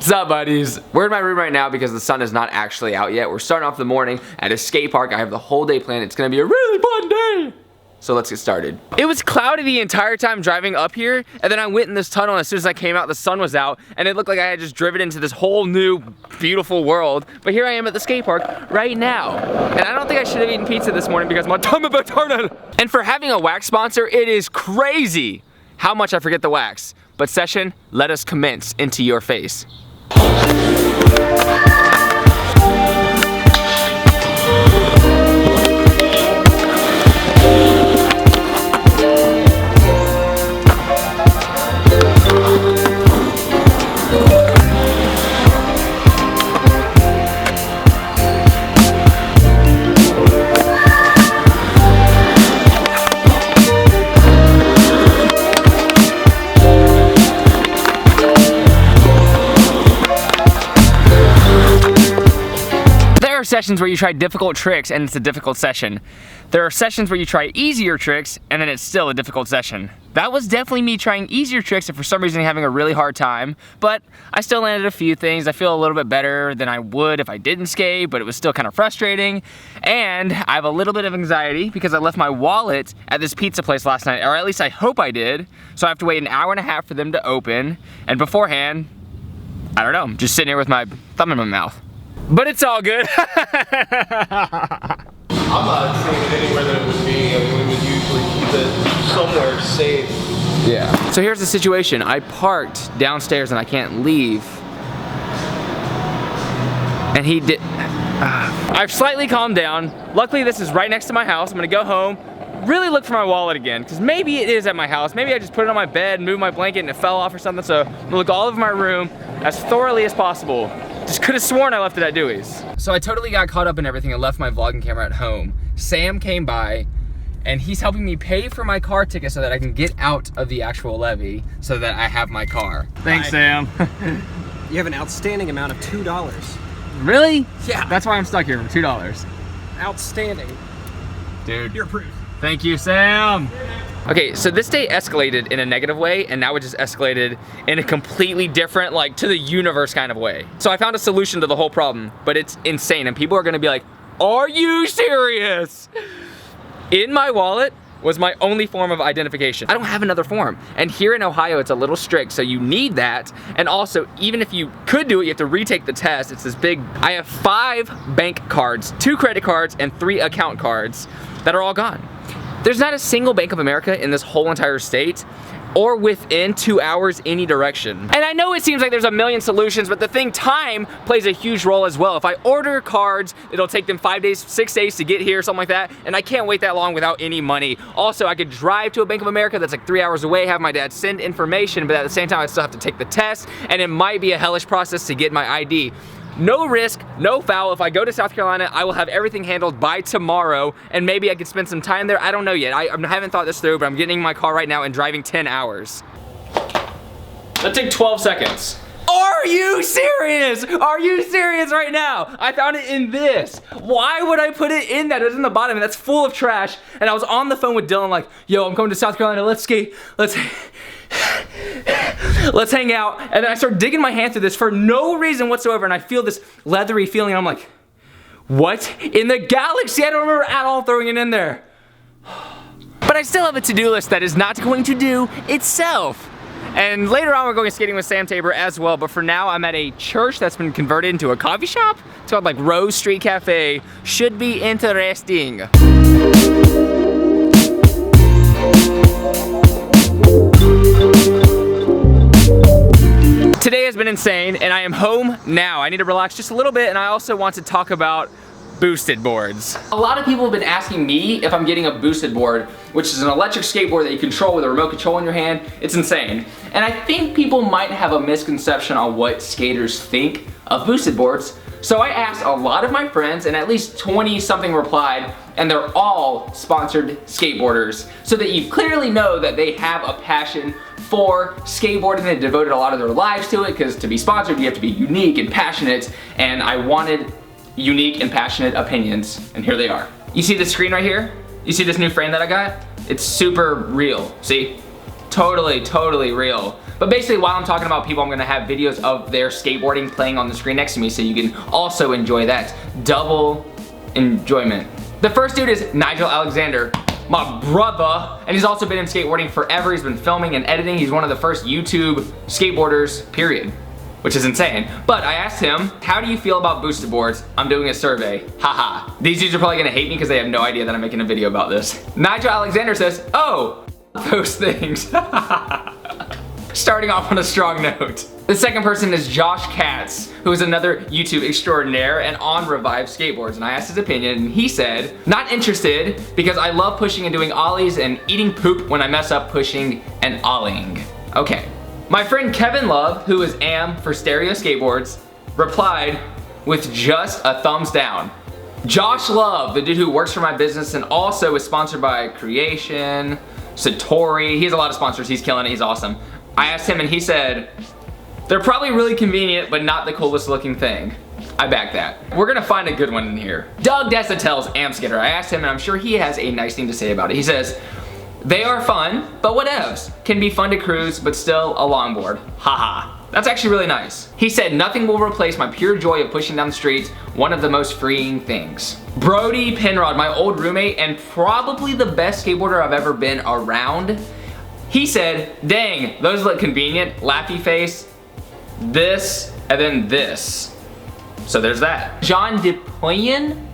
What's up, buddies? We're in my room right now because the sun is not actually out yet. We're starting off the morning at a skate park. I have the whole day planned. It's gonna be a really fun day. So let's get started. It was cloudy the entire time driving up here, and then I went in this tunnel, and as soon as I came out, the sun was out, and it looked like I had just driven into this whole new, beautiful world. But here I am at the skate park right now. And I don't think I should have eaten pizza this morning because my tummy been turning. And for having a wax sponsor, it is crazy how much I forget the wax. But session, let us commence into your face. Sessions where you try difficult tricks and it's a difficult session. There are sessions where you try easier tricks and then it's still a difficult session. That was definitely me trying easier tricks and for some reason having a really hard time, but I still landed a few things. I feel a little bit better than I would if I didn't skate, but it was still kind of frustrating. And I have a little bit of anxiety because I left my wallet at this pizza place last night, or at least I hope I did. So I have to wait an hour and a half for them to open. And beforehand, I don't know, I'm just sitting here with my thumb in my mouth. But it's all good. I'm not seeing it anywhere that it would be. I mean, we would usually keep it somewhere safe. Yeah. So here's the situation. I parked downstairs and I can't leave. And he did. I've slightly calmed down. Luckily, this is right next to my house. I'm gonna go home, really look for my wallet again, because maybe it is at my house. Maybe I just put it on my bed, moved my blanket, and it fell off or something. So I'm gonna look all over my room as thoroughly as possible. Just could have sworn I left it at Dewey's. So I totally got caught up in everything and left my vlogging camera at home. Sam came by and he's helping me pay for my car ticket so that I can get out of the actual levee so that I have my car. Thanks, Sam. You have an outstanding amount of $2. Really? Yeah. That's why I'm stuck here, $2. Outstanding. Dude. You're approved. Thank you, Sam. Okay, so this day escalated in a negative way, and now it just escalated in a completely different, like, to the universe kind of way. So I found a solution to the whole problem, but it's insane, and people are gonna be like, are you serious? In my wallet was my only form of identification. I don't have another form. And here in Ohio, it's a little strict, so you need that. And also, even if you could do it, you have to retake the test. It's this big, I have 5 bank cards, 2 credit cards, and 3 account cards that are all gone. There's not a single Bank of America in this whole entire state or within 2 hours any direction. And I know it seems like there's a million solutions, but the thing, time plays a huge role as well. If I order cards, it'll take them 5 days, 6 days to get here, something like that, and I can't wait that long without any money. Also, I could drive to a Bank of America that's like 3 hours away, have my dad send information, but at the same time, I still have to take the test, and it might be a hellish process to get my ID. No risk, no foul. If I go to South Carolina, I will have everything handled by tomorrow, and maybe I could spend some time there. I don't know yet. I haven't thought this through, but I'm getting in my car right now and driving 10 hours. That'll take 12 seconds. Are you serious? Are you serious right now? I found it in this. Why would I put it in that? It's in the bottom, and that's full of trash. And I was on the phone with Dylan like, yo, I'm coming to South Carolina, let's skate, let's hang out. And then I start digging my hand through this for no reason whatsoever, and I feel this leathery feeling, and I'm like, what in the galaxy? I don't remember at all throwing it in there. But I still have a to-do list that is not going to do itself. And later on, we're going skating with Sam Tabor as well, but for now, I'm at a church that's been converted into a coffee shop. It's called like Rose Street Cafe. Should be interesting. Today has been insane, and I am home now. I need to relax just a little bit, and I also want to talk about boosted boards. A lot of people have been asking me if I'm getting a boosted board, which is an electric skateboard that you control with a remote control in your hand. It's insane. And I think people might have a misconception on what skaters think of boosted boards. So I asked a lot of my friends, and at least 20 something replied, and they're all sponsored skateboarders, so that you clearly know that they have a passion for skateboarding. They devoted a lot of their lives to it, because to be sponsored you have to be unique and passionate, and I wanted unique and passionate opinions, and here they are. You see this screen right here? You see this new frame that I got? It's super real, see? Totally real. But basically, while I'm talking about people, I'm gonna have videos of their skateboarding playing on the screen next to me so you can also enjoy that. Double enjoyment. The first dude is Nigel Alexander, my brother, and he's also been in skateboarding forever. He's been filming and editing. He's one of the first YouTube skateboarders, period, which is insane. But I asked him, how do you feel about boosted boards? I'm doing a survey, haha. These dudes are probably gonna hate me because they have no idea that I'm making a video about this. Nigel Alexander says, oh, those things. Starting off on a strong note. The second person is Josh Katz, who is another YouTube extraordinaire and on Revive Skateboards, and I asked his opinion and he said, not interested because I love pushing and doing ollies and eating poop when I mess up pushing and ollieing. Okay. My friend Kevin Love, who is AM for Stereo Skateboards, replied with just a thumbs down. Josh Love, the dude who works for my business and also is sponsored by Creation, Satori, he has a lot of sponsors, he's killing it, he's awesome. I asked him and he said, they're probably really convenient, but not the coolest looking thing. I back that. We're gonna find a good one in here. Doug Desautel's Amskater. I asked him and I'm sure he has a nice thing to say about it. He says, they are fun, but what else? Can be fun to cruise, but still a longboard. Haha. That's actually really nice. He said, nothing will replace my pure joy of pushing down the streets, one of the most freeing things. Brody Penrod, my old roommate and probably the best skateboarder I've ever been around. He said, dang, those look convenient, laughy face, this, and then this. So there's that. John DePoyen,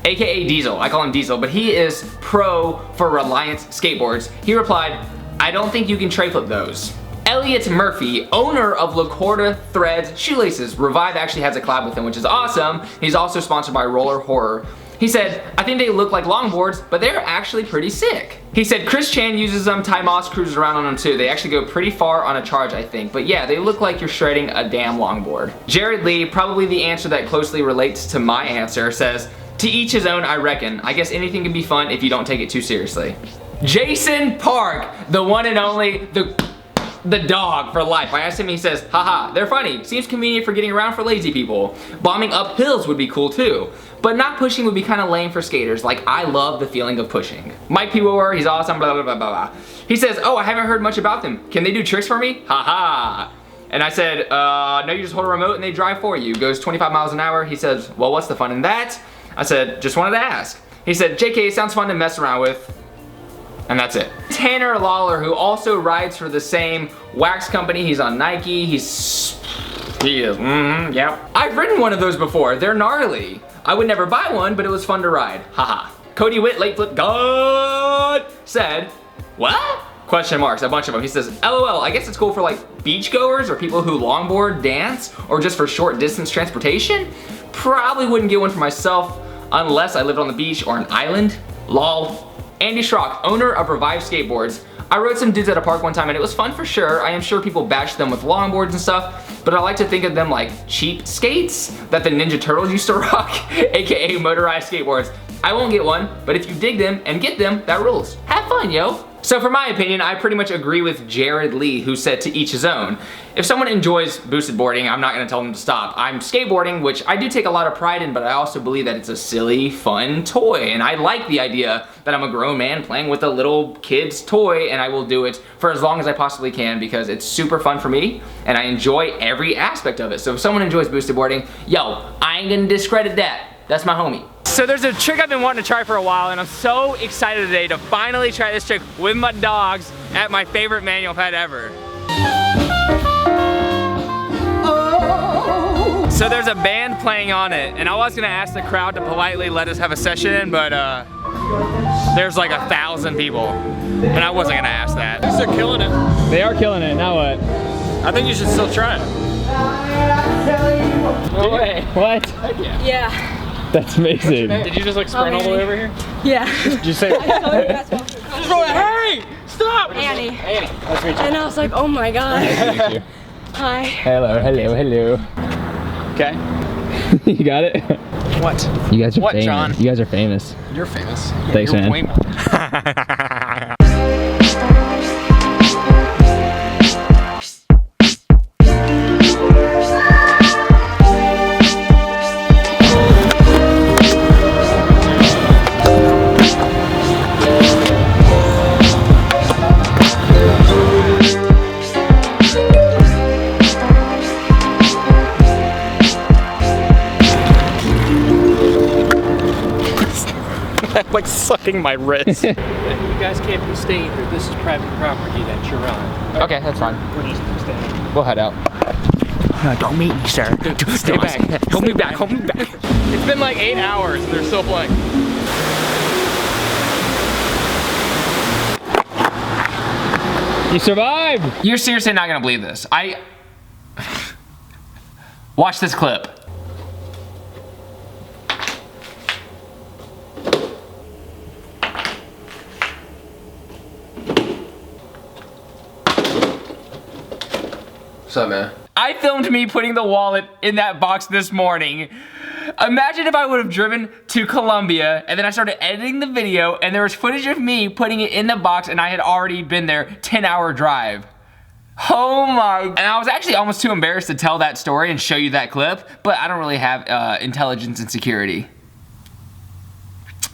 AKA Diesel, I call him Diesel, but he is pro for Reliance Skateboards. He replied, I don't think you can tray flip those. Elliot Murphy, owner of Lacorda Threads Shoelaces. Revive actually has a collab with him, which is awesome. He's also sponsored by Roller Horror. He said, I think they look like longboards, but they're actually pretty sick. He said Chris Chan uses them, Ty Moss cruises around on them too. They actually go pretty far on a charge, I think. But yeah, they look like you're shredding a damn longboard. Jared Lee, probably the answer that closely relates to my answer, says, to each his own, I reckon. I guess anything can be fun if you don't take it too seriously. Jason Park, the one and only, the dog for life. I asked him, he says, haha, they're funny. Seems convenient for getting around for lazy people. Bombing up hills would be cool too. But not pushing would be kind of lame for skaters. Like, I love the feeling of pushing. Mike P. Wower, he's awesome, blah, blah, blah, blah, blah. He says, oh, I haven't heard much about them. Can they do tricks for me? Haha. And I said, no, you just hold a remote and they drive for you. Goes 25 miles an hour. He says, well, what's the fun in that? I said, just wanted to ask. He said, JK, sounds fun to mess around with. And that's it. Tanner Lawler, who also rides for the same wax company. He's on Nike. He is, yeah. I've ridden one of those before. They're gnarly. I would never buy one, but it was fun to ride. Haha. Cody Witt, late flip god, said, what? Question marks, a bunch of them. He says, LOL, I guess it's cool for like beachgoers or people who longboard, dance, or just for short distance transportation. Probably wouldn't get one for myself unless I lived on the beach or an island. Lol. Andy Schrock, owner of Revive Skateboards. I rode some dudes at a park one time and it was fun for sure. I am sure people bash them with longboards and stuff, but I like to think of them like cheap skates that the Ninja Turtles used to rock, aka motorized skateboards. I won't get one, but if you dig them and get them, that rules. Have fun, yo. So for my opinion, I pretty much agree with Jared Lee, who said to each his own. If someone enjoys boosted boarding, I'm not gonna tell them to stop. I'm skateboarding, which I do take a lot of pride in, but I also believe that it's a silly, fun toy. And I like the idea that I'm a grown man playing with a little kid's toy, and I will do it for as long as I possibly can because it's super fun for me, and I enjoy every aspect of it. So if someone enjoys boosted boarding, yo, I ain't gonna discredit that. That's my homie. So there's a trick I've been wanting to try for a while, and I'm so excited today to finally try this trick with my dogs at my favorite manual pad ever. So there's a band playing on it, and I was gonna ask the crowd to politely let us have a session in, but there's like 1,000 people, and I wasn't gonna ask that. They're killing it. They are killing it, now what? I think you should still try it. No way. What? Heck yeah. Yeah. That's amazing. Did you just like sprint all the way over here? Yeah. Did you say? Hey! Stop! Annie. Annie. Nice to meet you. And I was like, oh my god. Nice to meet you. Hi. Hello, hello, hello. Okay. You got it? What? You guys are What, famous. John? You guys are famous. You're famous. Thanks, You're man. way more. like sucking my wrist. You guys can't be staying here. This is private property that you're on. Okay, that's fine. We're just staying. We'll head out. No, don't meet me, sir. Stay back. Hold me back. Hold me back. It's been like 8 hours and they're still playing. You survived! You're seriously not gonna believe this. Watch this clip. What's up, man? I filmed me putting the wallet in that box this morning. Imagine if I would have driven to Colombia and then I started editing the video and there was footage of me putting it in the box and I had already been there, 10-hour drive. Oh my, and I was actually almost too embarrassed to tell that story and show you that clip, but I don't really have intelligence and security.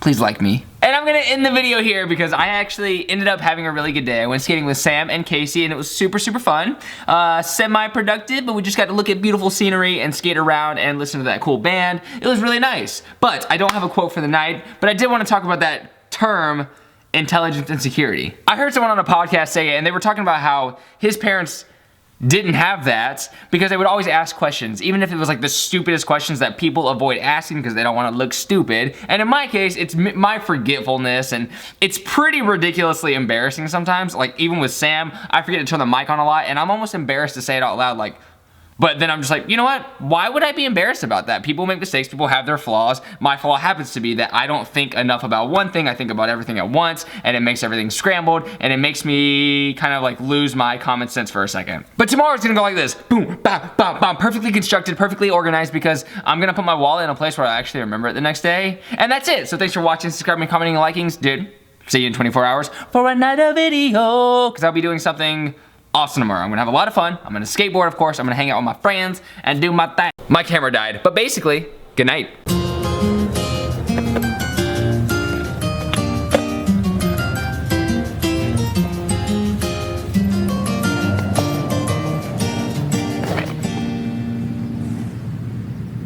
Please like me. And I'm gonna end the video here because I actually ended up having a really good day. I went skating with Sam and Casey and it was super, super fun. Semi-productive, but we just got to look at beautiful scenery and skate around and listen to that cool band. It was really nice. But I don't have a quote for the night, but I did want to talk about that term, intelligence and security. I heard someone on a podcast say it and they were talking about how his parents didn't have that because they would always ask questions, even if it was like the stupidest questions that people avoid asking because they don't want to look stupid. And in my case, it's my forgetfulness and it's pretty ridiculously embarrassing sometimes. Like even with Sam, I forget to turn the mic on a lot and I'm almost embarrassed to say it out loud, like, but then I'm just like, you know what? Why would I be embarrassed about that? People make mistakes, people have their flaws. My flaw happens to be that I don't think enough about one thing, I think about everything at once, and it makes everything scrambled, and it makes me kind of like lose my common sense for a second. But tomorrow's gonna go like this, boom, bam, bam, bam, perfectly constructed, perfectly organized, because I'm gonna put my wallet in a place where I actually remember it the next day. And that's it. So thanks for watching, subscribing, commenting, and liking. Dude, see you in 24 hours for another video, because I'll be doing something awesome tomorrow. I'm gonna have a lot of fun. I'm gonna skateboard, of course. I'm gonna hang out with my friends and do my thing. My camera died, but basically, good night.